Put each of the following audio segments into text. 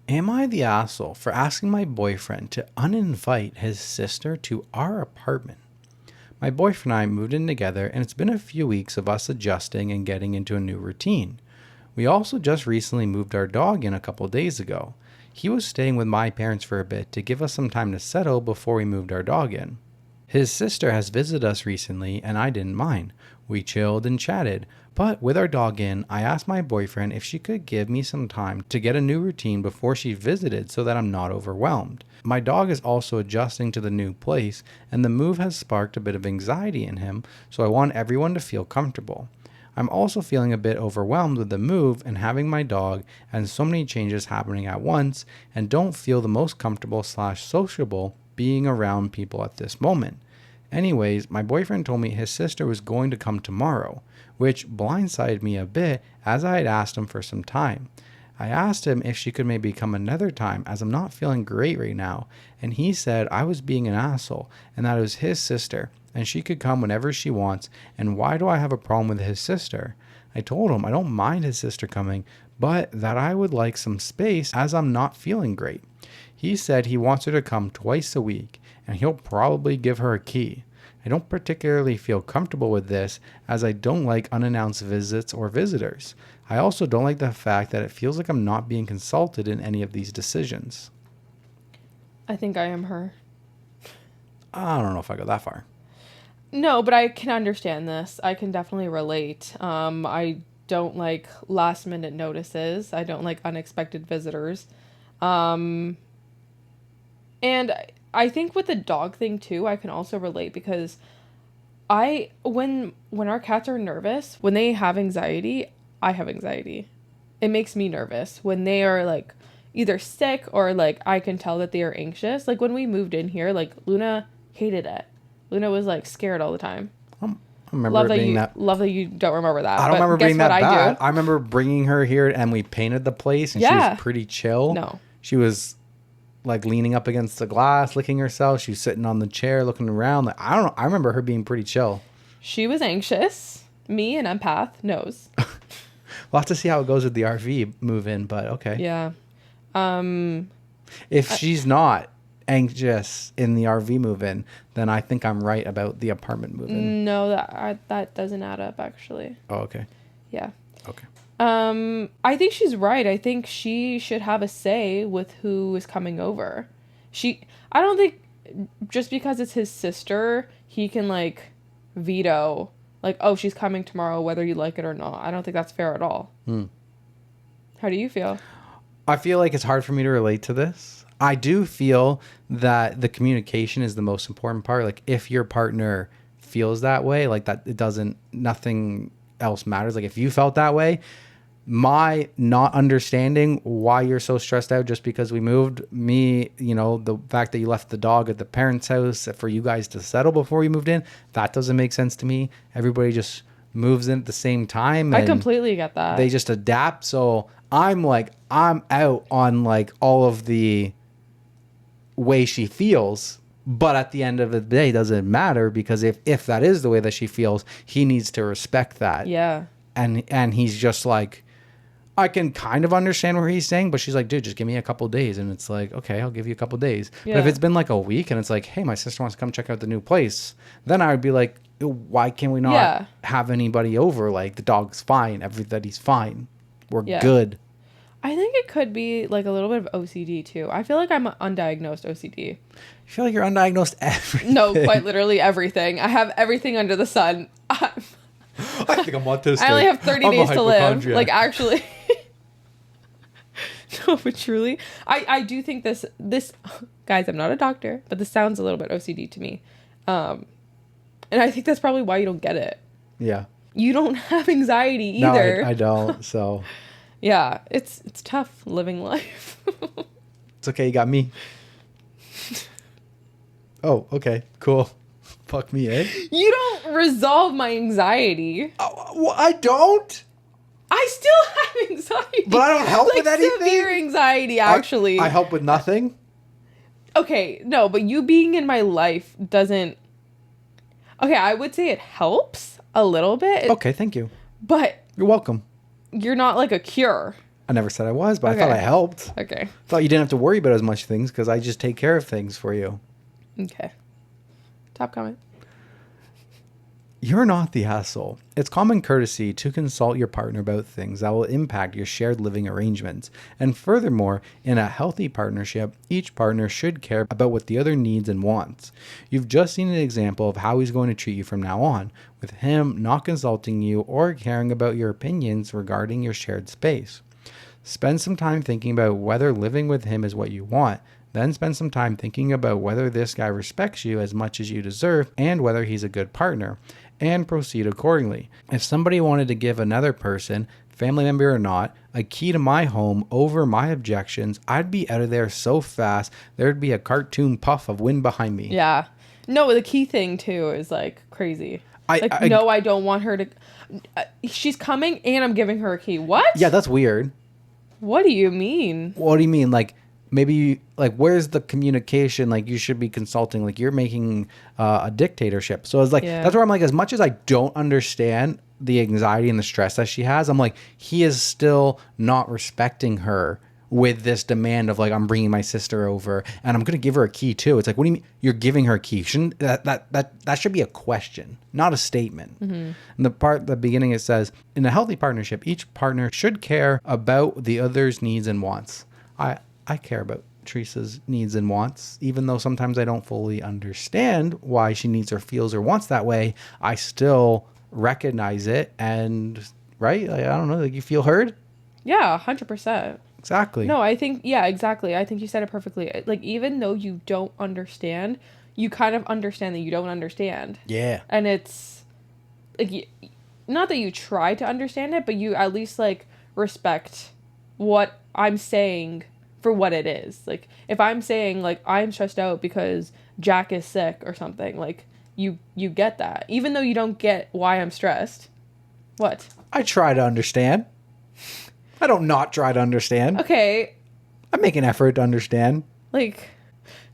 Am I the asshole for asking my boyfriend to uninvite his sister to our apartment? My boyfriend and I moved in together, and it's been a few weeks of us adjusting and getting into a new routine. We also just recently moved our dog in a couple days ago. He was staying with my parents for a bit to give us some time to settle before we moved our dog in. His sister has visited us recently, and I didn't mind. We chilled and chatted, but with our dog in, I asked my boyfriend if she could give me some time to get a new routine before she visited so that I'm not overwhelmed. My dog is also adjusting to the new place, and the move has sparked a bit of anxiety in him, so I want everyone to feel comfortable. I'm also feeling a bit overwhelmed with the move and having my dog and so many changes happening at once, and don't feel the most comfortable / sociable being around people at this moment. Anyways, my boyfriend told me his sister was going to come tomorrow, which blindsided me a bit as I had asked him for some time. I asked him if she could maybe come another time as I'm not feeling great right now, and he said I was being an asshole and that it was his sister and she could come whenever she wants, and why do I have a problem with his sister? I told him I don't mind his sister coming, but that I would like some space as I'm not feeling great. He said he wants her to come twice a week and he'll probably give her a key. I don't particularly feel comfortable with this as I don't like unannounced visits or visitors. I also don't like the fact that it feels like I'm not being consulted in any of these decisions. I think I am her. I don't know if I go that far. No, but I can understand this. I can definitely relate. I don't like last minute notices. I don't like unexpected visitors. And I think with the dog thing too, I can also relate because when our cats are nervous, when they have anxiety, I have anxiety. It makes me nervous when they are like either sick or like I can tell that they are anxious. Like when we moved in here, like Luna hated it. Luna was like scared all the time. I remember Love that you don't remember that. I don't remember being that bad. Do? I remember bringing her here and we painted the place and she was pretty chill. No. She was like leaning up against the glass, licking herself. She was sitting on the chair looking around. Like I don't know. I remember her being pretty chill. She was anxious. Me, an empath, knows. We'll have to see how it goes with the RV move in, but okay. Yeah. If she's not anxious in the RV move in, then I think I'm right about the apartment move in. No, that doesn't add up actually. Oh, okay. Yeah. Okay. I think she's right. I think she should have a say with who is coming over. I don't think just because it's his sister, he can like veto like, oh, she's coming tomorrow, whether you like it or not. I don't think that's fair at all. How do you feel? I feel like it's hard for me to relate to this. I do feel that the communication is the most important part. Like if your partner feels that way, like that nothing else matters. Like if you felt that way, my not understanding why you're so stressed out just because we moved, the fact that you left the dog at the parents' house for you guys to settle before you moved in, that doesn't make sense to me. Everybody just moves in at the same time. I completely get that. They just adapt. So I'm out on like all of the way she feels. But at the end of the day, it doesn't matter because if that is the way that she feels, he needs to respect that. Yeah. And he's just like, I can kind of understand what he's saying, but she's like, dude, just give me a couple days. And it's like, okay, I'll give you a couple days. Yeah. But if it's been like a week and it's like, hey, my sister wants to come check out the new place, then I would be like, why can we not have anybody over? Like the dog's fine. Everybody's fine. We're good. I think it could be like a little bit of OCD too. I feel like I'm undiagnosed OCD. I feel like you're undiagnosed everything. No, quite literally everything. I have everything under the sun. I think I'm autistic. I only have 30 days to live. Like actually. No, but truly, I do think this, guys, I'm not a doctor, but this sounds a little bit OCD to me. And I think that's probably why you don't get it. Yeah. You don't have anxiety either. No, I don't, so. Yeah, it's tough living life. It's okay, you got me. Oh, okay, cool. Fuck me, eh? You don't resolve my anxiety. Well, I don't. I still have anxiety. But I don't help with anything? Severe anxiety, actually. I help with nothing? Okay, no, but you being in my life doesn't... Okay, I would say it helps a little bit. Okay, thank you. But... You're welcome. You're not like a cure. I never said I was, but Okay. I thought I helped. Okay. Thought you didn't have to worry about as much things because I just take care of things for you. Okay. Top comment. You're not the asshole. It's common courtesy to consult your partner about things that will impact your shared living arrangements. And furthermore, in a healthy partnership, each partner should care about what the other needs and wants. You've just seen an example of how he's going to treat you from now on, with him not consulting you or caring about your opinions regarding your shared space. Spend some time thinking about whether living with him is what you want. Then spend some time thinking about whether this guy respects you as much as you deserve and whether he's a good partner, and proceed accordingly. If somebody wanted to give another person, family member or not, a key to my home over my objections, I'd be out of there so fast there'd be a cartoon puff of wind behind me. Yeah. No, the key thing too is like crazy. I don't want her to. She's coming and I'm giving her a key. What? Yeah, that's weird. What do you mean? What do you mean? Like, maybe where's the communication? Like, you should be consulting. Like, you're making a dictatorship. So it's like, that's where I'm like, as much as I don't understand the anxiety and the stress that she has, I'm like, he is still not respecting her with this demand of like, I'm bringing my sister over and I'm going to give her a key too. It's like, what do you mean you're giving her a key? Shouldn't that should be a question, not a statement. Mm-hmm. And the beginning, it says, in a healthy partnership, each partner should care about the other's needs and wants. I care about Teresa's needs and wants, even though sometimes I don't fully understand why she needs or feels or wants that way. I still recognize it, and right? I don't know. Like, you feel heard? Yeah, 100%. Exactly. No, I think, yeah, exactly. I think you said it perfectly. Like, even though you don't understand, you kind of understand that you don't understand. Yeah. And it's like, not that you try to understand it, but you at least like respect what I'm saying for what it is. Like, if I'm saying like I'm stressed out because Jack is sick or something, like you get that, even though you don't get why I'm stressed. What? I try to understand. I don't not try to understand. Okay. I make an effort to understand. Like,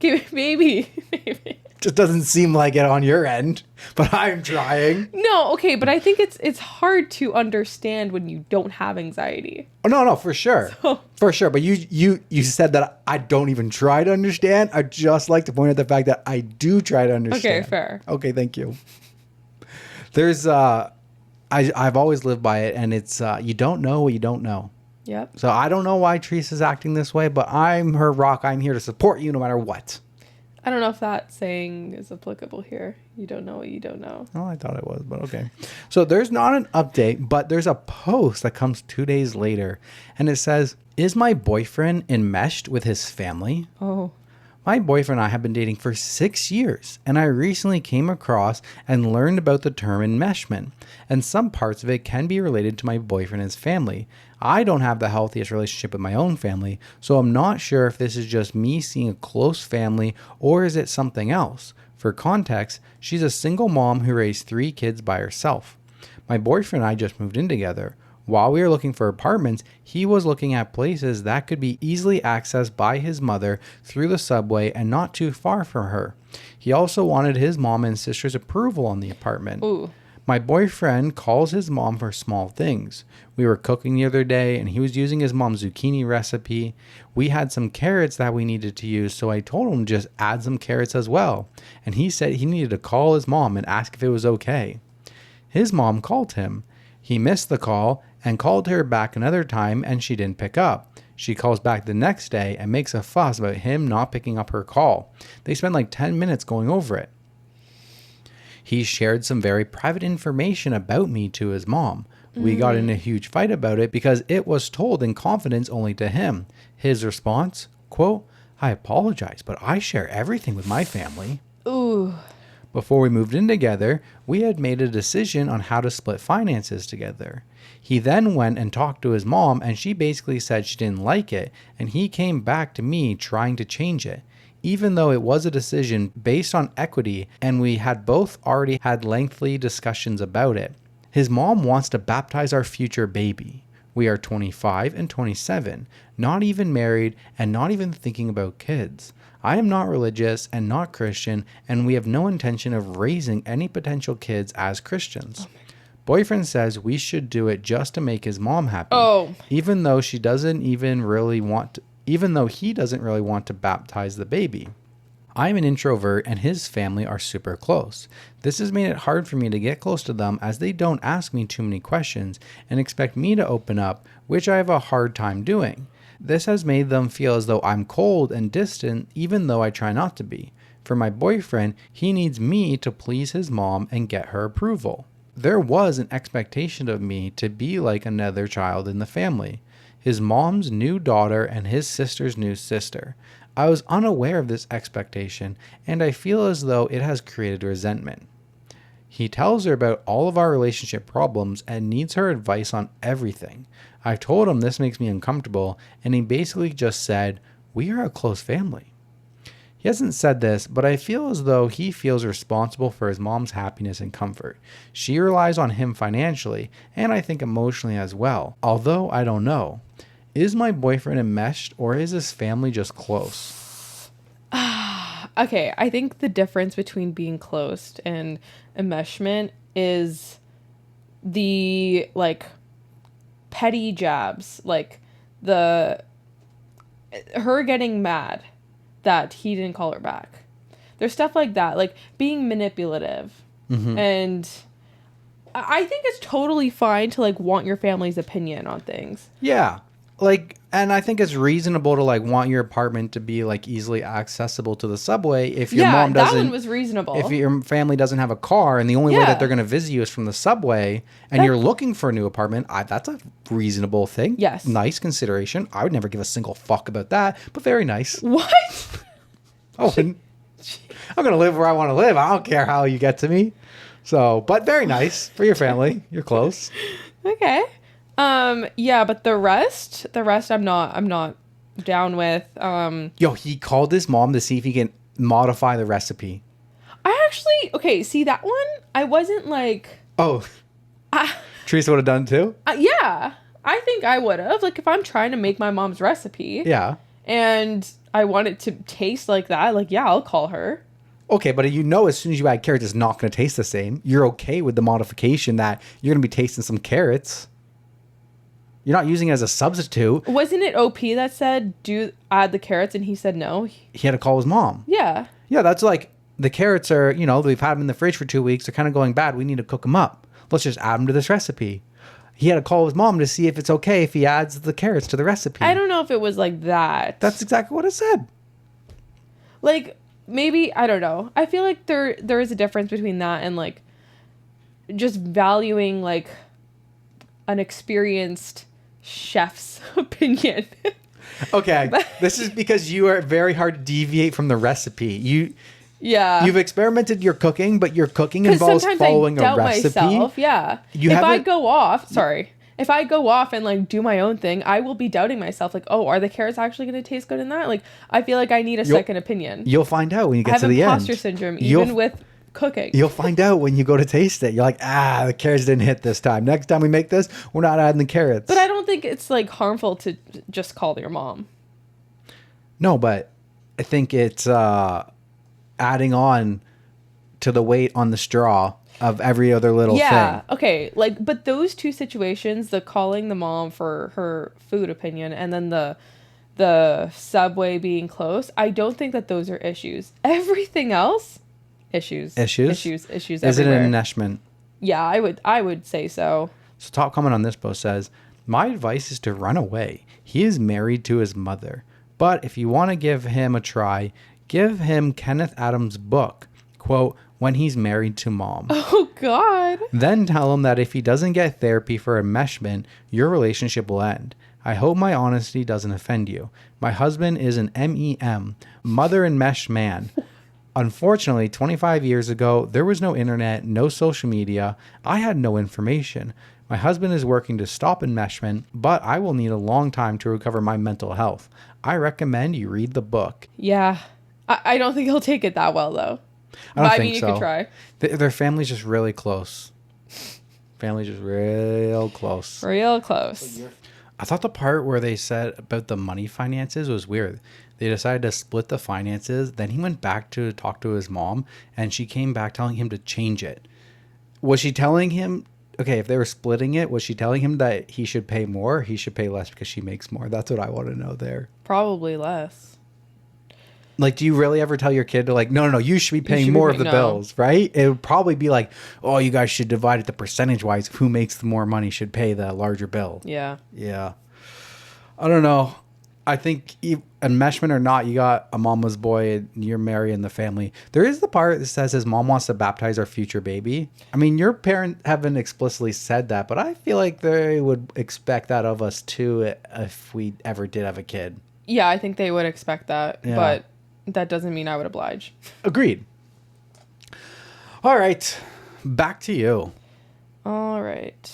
maybe. Just doesn't seem like it on your end, but I'm trying. No, okay, but I think it's hard to understand when you don't have anxiety. Oh, no, for sure. For sure. But you said that I don't even try to understand. I just like to point out the fact that I do try to understand. Okay, fair. Okay, thank you. There's I've always lived by it, and it's you don't know what you don't know. Yep. So I don't know why Teresa's acting this way, but I'm her rock. I'm here to support you no matter what. I don't know if that saying is applicable here. You don't know what you don't know. Oh, I thought it was, but okay. So there's not an update, but there's a post that comes 2 days later, and it says, "Is my boyfriend enmeshed with his family?" Oh. My boyfriend and I have been dating for 6 years, and I recently came across and learned about the term enmeshment, and some parts of it can be related to my boyfriend and his family. I don't have the healthiest relationship with my own family, so I'm not sure if this is just me seeing a close family or is it something else. For context, she's a single mom who raised 3 kids by herself. My boyfriend and I just moved in together. While we were looking for apartments, he was looking at places that could be easily accessed by his mother through the subway and not too far from her. He also wanted his mom and sister's approval on the apartment. Ooh. My boyfriend calls his mom for small things. We were cooking the other day and he was using his mom's zucchini recipe. We had some carrots that we needed to use, so I told him to just add some carrots as well. And he said he needed to call his mom and ask if it was okay. His mom called him. He missed the call and called her back another time and she didn't pick up. She calls back the next day and makes a fuss about him not picking up her call. They spend like 10 minutes going over it. He shared some very private information about me to his mom. We got in a huge fight about it because it was told in confidence only to him. His response, quote, "I apologize, but I share everything with my family." Ooh. Before we moved in together, we had made a decision on how to split finances together. He then went and talked to his mom and she basically said she didn't like it, and he came back to me trying to change it. Even though it was a decision based on equity and we had both already had lengthy discussions about it. His mom wants to baptize our future baby. We are 25 and 27, not even married and not even thinking about kids. I am not religious and not Christian, and we have no intention of raising any potential kids as Christians. Boyfriend says we should do it just to make his mom happy. Oh. Even though he doesn't really want to baptize the baby. I'm an introvert and his family are super close. This has made it hard for me to get close to them as they don't ask me too many questions and expect me to open up, which I have a hard time doing. This has made them feel as though I'm cold and distant even though I try not to be. For my boyfriend, he needs me to please his mom and get her approval. There was an expectation of me to be like another child in the family. His mom's new daughter and his sister's new sister. I was unaware of this expectation, and I feel as though it has created resentment. He tells her about all of our relationship problems and needs her advice on everything. I told him this makes me uncomfortable, and he basically just said, "We are a close family." He hasn't said this, but I feel as though he feels responsible for his mom's happiness and comfort. She relies on him financially, and I think emotionally as well, although I don't know. Is my boyfriend enmeshed, or is his family just close? Okay, I think the difference between being close and enmeshment is the, like, petty jabs. Like, her getting mad that he didn't call her back. There's stuff like that, like being manipulative. Mm-hmm. And I think it's totally fine to, like, want your family's opinion on things. Yeah. Like, and I think it's reasonable to, like, want your apartment to be, like, easily accessible to the subway if your mom doesn't. That one was reasonable. If your family doesn't have a car and the only way that they're going to visit you is from the subway and you're looking for a new apartment, that's a reasonable thing. Yes. Nice consideration. I would never give a single fuck about that, but very nice. What? Oh, I'm going to live where I want to live. I don't care how you get to me. So, but very nice for your family. You're close. Okay. Yeah, but the rest I'm not down with. Yo, he called his mom to see if he can modify the recipe. Okay, see that one? I wasn't like... Oh, Teresa would have done too? Yeah, I think I would have. Like, if I'm trying to make my mom's recipe. Yeah. And I want it to taste like that, like, yeah, I'll call her. Okay, but as soon as you add carrots, it's not going to taste the same. You're okay with the modification that you're going to be tasting some carrots. You're not using it as a substitute. Wasn't it OP that said, add the carrots, and he said no? He had to call his mom. Yeah. Yeah, that's like, the carrots are, they've had them in the fridge for 2 weeks. They're kind of going bad. We need to cook them up. Let's just add them to this recipe. He had to call his mom to see if it's okay if he adds the carrots to the recipe. I don't know if it was like that. That's exactly what it said. Like, maybe, I don't know. I feel like there is a difference between that and, like, just valuing, like, an experienced chef's opinion. Okay, this is because you are very hard to deviate from the recipe. You've experimented your cooking, but your cooking involves following a recipe. Myself, yeah. If I go off and, like, do my own thing, I will be doubting myself. Like, oh, are the carrots actually going to taste good in that? Like, I feel like I need a second opinion. You'll find out when you get to the end. I have imposter syndrome, even with cooking. You'll find out when you go to taste it. You're like, the carrots didn't hit this time. Next time we make this, we're not adding the carrots. But I don't think it's, like, harmful to just call your mom. No, but I think it's adding on to the weight on the straw of every other little thing. Yeah, okay. Like, but those two situations, the calling the mom for her food opinion and then the subway being close, I don't think that those are issues. Everything else, issues. Issues Is everywhere. It an enmeshment? Yeah, I would say so. So top comment on this post says, my advice is to run away. He is married to his mother. But if you want to give him a try, give him Kenneth Adams' book, quote, When He's Married to Mom. Oh, God. Then tell him that if he doesn't get therapy for enmeshment, your relationship will end. I hope my honesty doesn't offend you. My husband is an MEM, mother enmeshed man. Unfortunately, 25 years ago, there was no internet, no social media. I had no information. My husband is working to stop enmeshment, but I will need a long time to recover my mental health. I recommend you read the book. Yeah. I don't think he'll take it that well, though. I mean, you could try. Their family's just really close. Family's just real close. Real close. I thought the part where they said about the money finances was weird. They decided to split the finances. Then he went back to talk to his mom, and she came back telling him to change it. Was she telling him okay, if they were splitting it, was she telling him that he should pay more or he should pay less because she makes more? That's what I want to know there. Probably less. Like, do you really ever tell your kid to, like, no, you should be paying more of the bills, right? It would probably be like, oh, you guys should divide it the percentage-wise. Who makes the more money should pay the larger bill. Yeah. Yeah. I don't know. I think, enmeshment or not, you got a mama's boy and you're marrying the family. There is the part that says his mom wants to baptize our future baby. I mean, your parents haven't explicitly said that, but I feel like they would expect that of us too if we ever did have a kid. Yeah, I think they would expect that, Yeah. but that doesn't mean I would oblige. Agreed. All right. Back to you. All right.